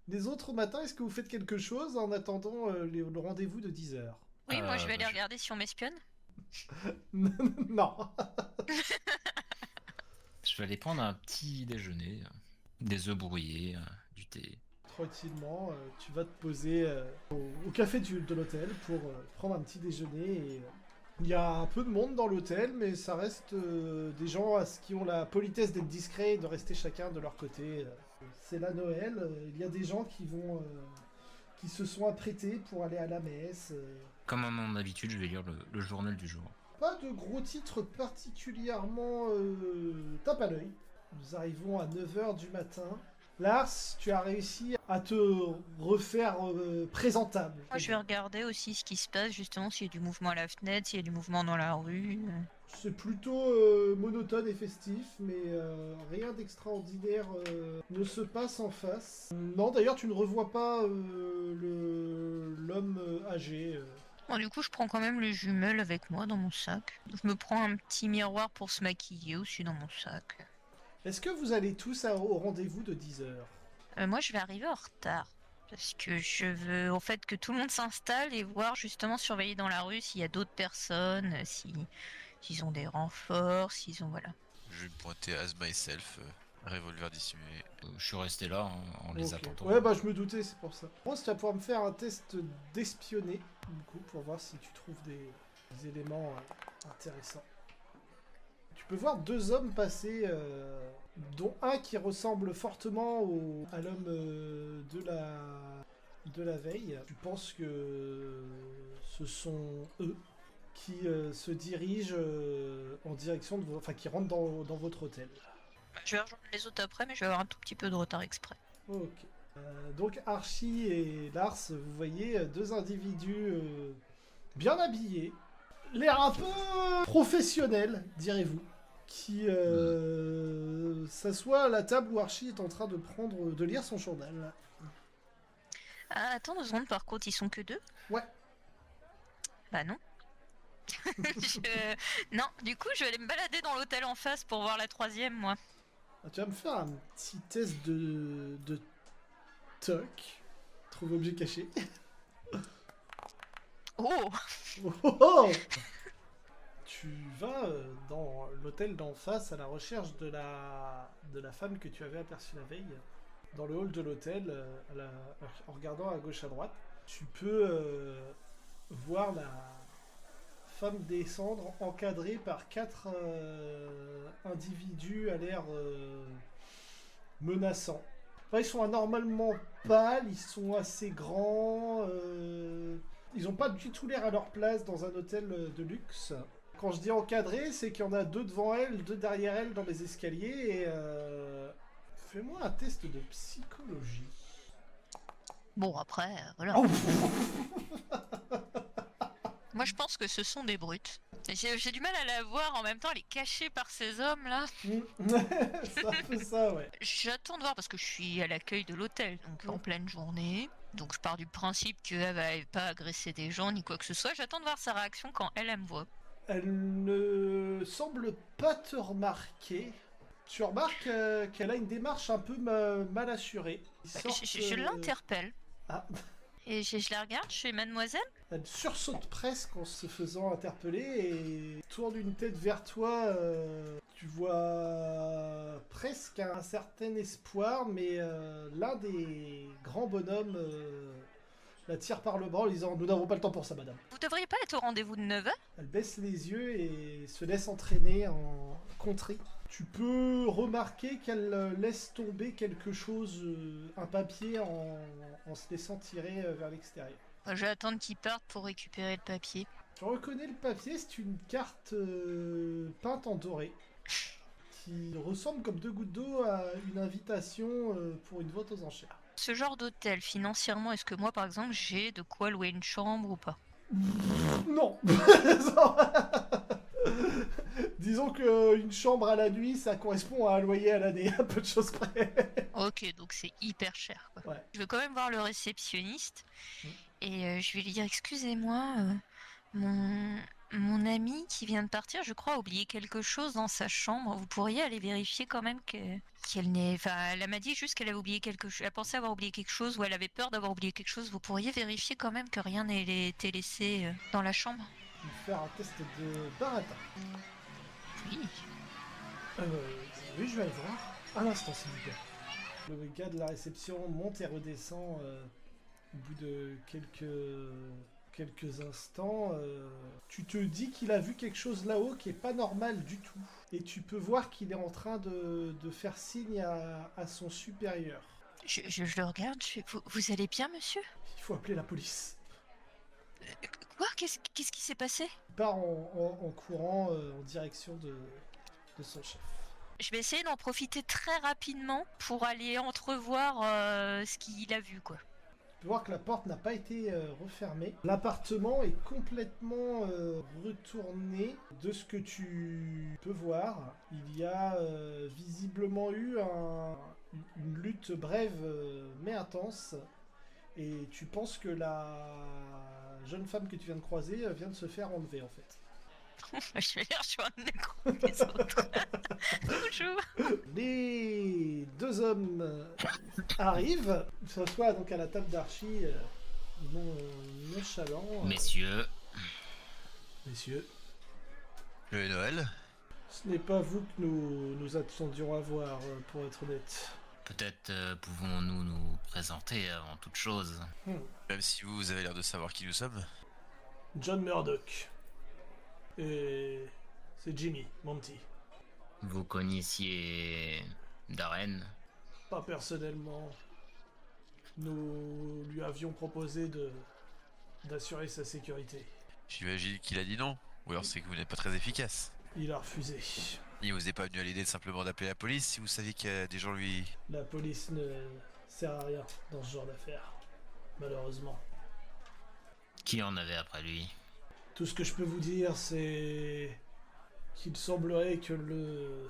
Les autres au matin, est-ce que vous faites quelque chose en attendant le rendez-vous de 10 heures? Oui, moi je vais Bah, aller regarder si on m'espionne. Non. je vais aller prendre un petit déjeuner, des œufs brouillés, du thé. Tranquillement, tu vas te poser au café de l'hôtel pour prendre un petit déjeuner. Et, il y a un peu de monde dans l'hôtel, mais ça reste des gens qui ont la politesse d'être discrets et de rester chacun de leur côté. C'est la Noël, il y a des gens qui se sont apprêtés pour aller à la messe. Comme à mon habitude, je vais lire le journal du jour. Pas de gros titres particulièrement tape à l'œil. Nous arrivons à 9 heures du matin. Lars, tu as réussi à te refaire présentable. Moi je vais regarder aussi ce qui se passe, justement, s'il y a du mouvement à la fenêtre, s'il y a du mouvement dans la rue. C'est plutôt monotone et festif, mais rien d'extraordinaire ne se passe en face. Non, d'ailleurs, tu ne revois pas l'homme âgé. Bon, du coup, je prends quand même les jumelles avec moi dans mon sac. Je me prends un petit miroir pour se maquiller aussi dans mon sac. Est-ce que vous allez tous au rendez-vous de 10 heures? Moi, je vais arriver en retard. Parce que je veux en fait que tout le monde s'installe et voir justement surveiller dans la rue s'il y a d'autres personnes, s'ils ont des renforts, s'ils ont voilà. Je vais me pointer as myself, revolver dissimulé. Je suis resté là en les Ok. attendant. Ouais, bah je me doutais, c'est pour ça. Moi, tu vas pouvoir me faire un test d'espionner, du coup, pour voir si tu trouves des éléments intéressants. Tu peux voir deux hommes passer, dont un qui ressemble fortement à l'homme de la veille. Tu penses que ce sont eux qui se dirigent en direction de enfin qui rentrent dans votre hôtel. Je vais rejoindre les autres après, mais je vais avoir un tout petit peu de retard exprès. Ok. Donc Archie et Lars, vous voyez deux individus bien habillés, l'air un peu professionnels, direz-vous, qui s'assoient à la table où Archie est en train de lire son journal. Ah, attends 2 secondes, par contre, ils sont que 2? Ouais. Bah non. Non, du coup, je vais aller me balader dans l'hôtel en face pour voir la troisième, moi. Ah, tu vas me faire un petit test de toc. Trouve objet caché. Oh! Oh, oh, oh. Tu vas dans l'hôtel d'en face à la recherche de la femme que tu avais aperçue la veille. Dans le hall de l'hôtel, en regardant à gauche à droite, tu peux voir la femme descendre encadrée par quatre individus à l'air menaçants. Enfin, ils sont anormalement pâles, ils sont assez grands, ils n'ont pas du tout l'air à leur place dans un hôtel de luxe. Quand je dis encadré, c'est qu'il y en a deux devant elle, deux derrière elle dans les escaliers et fais-moi un test de psychologie. Bon, après, voilà. Oh. Moi, je pense que ce sont des brutes. J'ai du mal à la voir en même temps, elle est cachée par ces hommes-là. C'est un peu ça, ouais. J'attends de voir parce que je suis à l'accueil de l'hôtel, donc en pleine journée. Donc je pars du principe qu'elle va pas agresser des gens ni quoi que ce soit. J'attends de voir sa réaction quand elle me voit. Elle ne semble pas te remarquer. Tu remarques qu'elle a une démarche un peu mal assurée. Je l'interpelle. Ah. Et je la regarde, je fais mademoiselle. Elle sursaute presque en se faisant interpeller et tourne une tête vers toi. Tu vois presque un certain espoir, mais l'un des grands bonhommes la tire par le bras en disant « Nous n'avons pas le temps pour ça, madame ». Vous devriez pas être au rendez-vous de 9h? Elle baisse les yeux et se laisse entraîner en contrée. Tu peux remarquer qu'elle laisse tomber quelque chose, un papier, en se laissant tirer vers l'extérieur. Je vais attendre qu'il parte pour récupérer le papier. Tu reconnais le papier, c'est une carte peinte en doré qui ressemble comme deux gouttes d'eau à une invitation pour une vente aux enchères. Ce genre d'hôtel, financièrement, est-ce que moi, par exemple, j'ai de quoi louer une chambre ou pas? Non. Disons qu'une chambre à la nuit, ça correspond à un loyer à l'année, à peu de choses près. Ok, donc c'est hyper cher, quoi. Ouais. Je veux quand même voir le réceptionniste et je vais lui dire excusez-moi, mon ami qui vient de partir, je crois, a oublié quelque chose dans sa chambre. Vous pourriez aller vérifier quand même que qu'elle n'est... Enfin, elle m'a dit juste qu'elle avait oublié quelque chose. Elle pensait avoir oublié quelque chose ou elle avait peur d'avoir oublié quelque chose. Vous pourriez vérifier quand même que rien n'ait été laissé dans la chambre? Je vais faire un test de baratin. Oui. Oui, je vais aller voir. Un instant, s'il vous plaît. Le gars de la réception monte et redescend au bout de quelques instants. Tu te dis qu'il a vu quelque chose là-haut qui est pas normal du tout. Et tu peux voir qu'il est en train de faire signe à son supérieur. Je le regarde. Vous allez bien, monsieur? Il faut appeler la police. Quoi? Qu'est-ce qui s'est passé? Il part en courant en direction de son chef. Je vais essayer d'en profiter très rapidement pour aller entrevoir ce qu'il a vu, quoi. Tu peux voir que la porte n'a pas été refermée. L'appartement est complètement retourné. De ce que tu peux voir, il y a visiblement eu une lutte brève mais intense. Et tu penses que la jeune femme que tu viens de croiser vient de se faire enlever en fait. Je vais les rejoindre les autres. Bonjour. Les deux hommes arrivent, s'assoient donc à la table d'archi, nonchalant. Messieurs, Messieurs, Le Noël. ce n'est pas vous que nous attendions à voir, pour être honnête. peut-être pouvons-nous nous présenter avant toute chose. Même si vous avez l'air de savoir qui nous sommes. John Murdoch. Et c'est Jimmy, Monty. Vous connaissiez Darren? Pas personnellement. Nous lui avions proposé d'assurer sa sécurité. J'imagine qu'il a dit non. Ou alors c'est que vous n'êtes pas très efficace. Il a refusé. Il vous est pas venu à l'idée de simplement d'appeler la police si vous saviez qu'il y a des gens lui... La police ne sert à rien dans ce genre d'affaires, malheureusement. Qui en avait après lui? Tout ce que je peux vous dire, c'est qu'il semblerait que le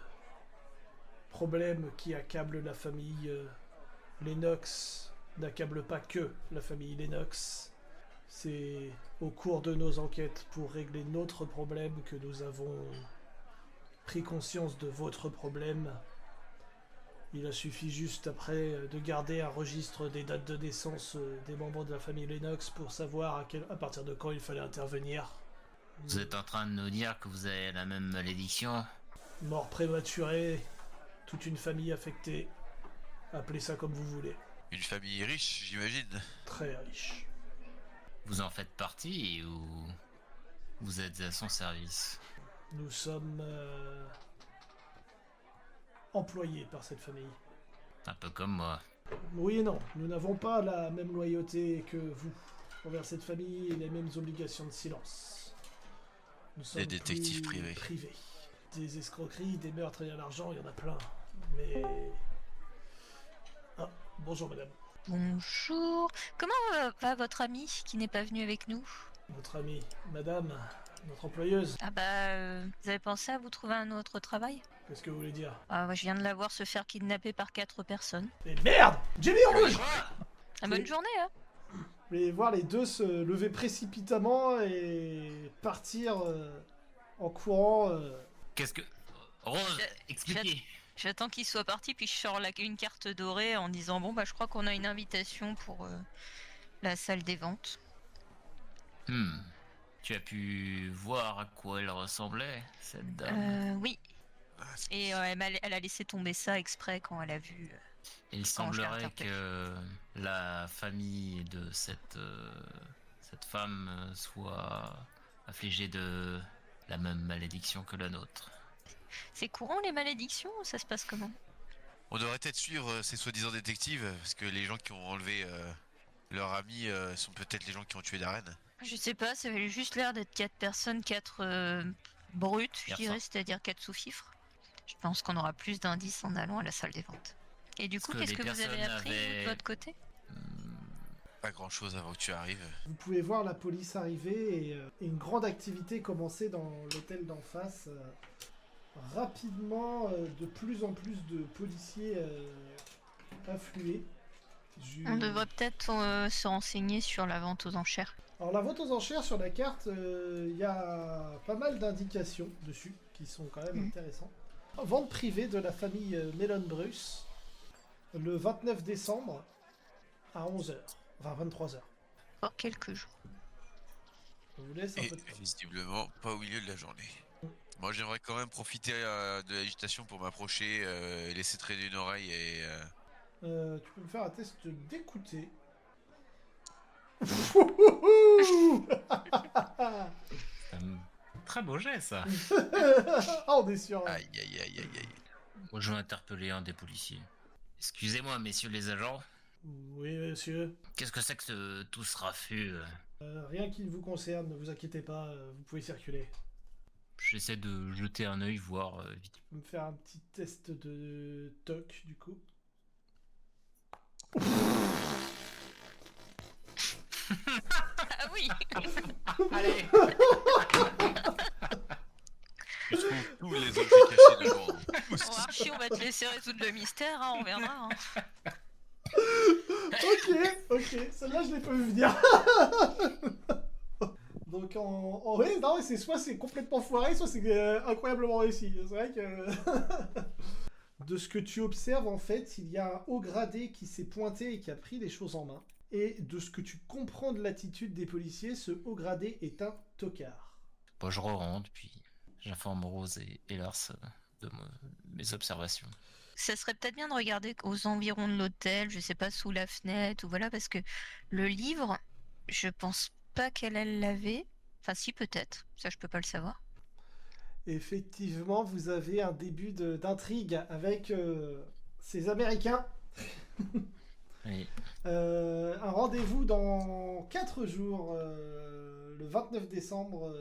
problème qui accable la famille Lennox n'accable pas que la famille Lennox. C'est au cours de nos enquêtes pour régler notre problème que nous avons pris conscience de votre problème. Il a suffi juste après de garder un registre des dates de naissance des membres de la famille Lennox pour savoir à partir de quand il fallait intervenir. Vous êtes en train de nous dire que vous avez la même malédiction? Mort prématurée, toute une famille affectée. Appelez ça comme vous voulez. Une famille riche, j'imagine. Très riche. Vous en faites partie ou vous êtes à son service? Nous sommes employés par cette famille. Un peu comme moi. Oui et non, nous n'avons pas la même loyauté que vous envers cette famille et les mêmes obligations de silence. Nous sommes Des détectives plus privés. Des escroqueries, des meurtres et à l'argent, il y en a plein. Mais... Ah, bonjour madame. Bonjour. Comment va votre ami qui n'est pas venu avec nous? Votre amie, madame, notre employeuse. Ah bah, vous avez pensé à vous trouver un autre travail? Qu'est-ce que vous voulez dire? Ah, je viens de la voir se faire kidnapper par 4 personnes. Mais merde! Jimmy en rouge! Ah, bonne Oui. journée, hein. Vous allez voir les deux se lever précipitamment et partir en courant. Qu'est-ce que... Rose, expliquez. J'attends qu'il soit parti, puis je sors une carte dorée en disant bon bah je crois qu'on a une invitation pour la salle des ventes. Tu as pu voir à quoi elle ressemblait, cette dame? Oui. Et elle a laissé tomber ça exprès quand elle a vu. Il quand je l'ai semblerait interpellée. que la famille de cette femme soit affligée de la même malédiction que la nôtre. C'est courant les malédictions ou ça se passe comment? On devrait peut-être suivre ces soi-disant détectives, parce que les gens qui ont enlevé leur ami sont peut-être les gens qui ont tué Darren. Je sais pas, ça avait juste l'air d'être 4 personnes, 4 brutes, je Bien dirais, ça. c'est-à-dire 4 sous-fifres. Je pense qu'on aura plus d'indices en allant à la salle des ventes. Et du Est-ce coup, que qu'est-ce les que vous avez personnes appris vous, de avaient- votre côté? Pas grand-chose avant que tu arrives. Vous pouvez voir la police arriver et une grande activité commencer dans l'hôtel d'en face. Rapidement, de plus en plus de policiers affluer. On devrait peut-être se renseigner sur la vente aux enchères. Alors la vente aux enchères sur la carte, il y a pas mal d'indications dessus qui sont quand même intéressantes. Vente privée de la famille Melon Bruce le 29 décembre à 11h, enfin 23h. Encore quelques jours. Je vous laisse un Et peu de temps. visiblement, pas au milieu de la journée. Moi, j'aimerais quand même profiter de l'agitation pour m'approcher et laisser traîner une oreille et... Tu peux me faire un test d'écouter. Très beau jet, ça. Ah, on est sûr. Aïe, aïe, aïe, aïe, aïe. Moi, je vais interpeller un des policiers. Excusez-moi, messieurs les agents. Oui, monsieur. Qu'est-ce que c'est que tout ce raffut Rien qui vous concerne, ne vous inquiétez pas, vous pouvez circuler. J'essaie de jeter un œil, voir vite. Tu peux me faire un petit test de toc, du coup. Ah oui. Allez. Je trouve tous les objets cachés de l'ordre. Bon, Archie, on va te laisser résoudre le mystère, hein, on verra. Hein. Ok, celle-là je l'ai pas vu venir. Donc oui, non, c'est soit c'est complètement foiré, soit c'est incroyablement réussi. C'est vrai que... De ce que tu observes, en fait, il y a un haut gradé qui s'est pointé et qui a pris les choses en main. Et de ce que tu comprends de l'attitude des policiers, ce haut gradé est un tocard. Bon, je re-rentre, puis j'informe Rose et Lars de mes observations. Ça serait peut-être bien de regarder aux environs de l'hôtel, je sais pas, sous la fenêtre, ou voilà, parce que le livre, je pense pas qu'elle l'avait. Enfin, si, peut-être. Ça, je peux pas le savoir. Effectivement, vous avez un début d'intrigue avec ces Américains. Oui. Un rendez-vous dans 4 jours, le 29 décembre,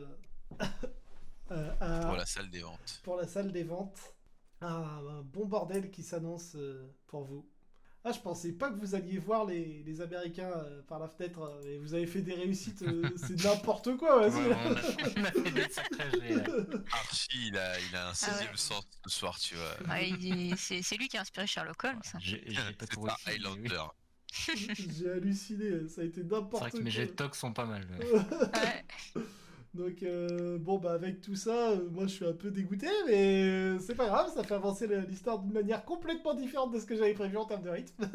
Pour la salle des ventes. pour la salle des ventes. Un bon bordel qui s'annonce pour vous. Ah, je pensais pas que vous alliez voir les Américains par la fenêtre, et vous avez fait des réussites, c'est n'importe quoi, vas-y. Ouais, on a fait des sacrés jets, là. Archie, il a un 16e ouais. sens ce soir, tu vois. Ouais, c'est lui qui a inspiré Sherlock Holmes. J'ai pas C'est tout un réussi. Mais oui. Highlander. J'ai halluciné, ça a été C'est n'importe vrai que mes quoi. jets de toc sont pas mal. Ouais. Donc, bon, bah, avec tout ça, moi je suis un peu dégoûté, mais c'est pas grave, ça fait avancer l'histoire d'une manière complètement différente de ce que j'avais prévu en termes de rythme.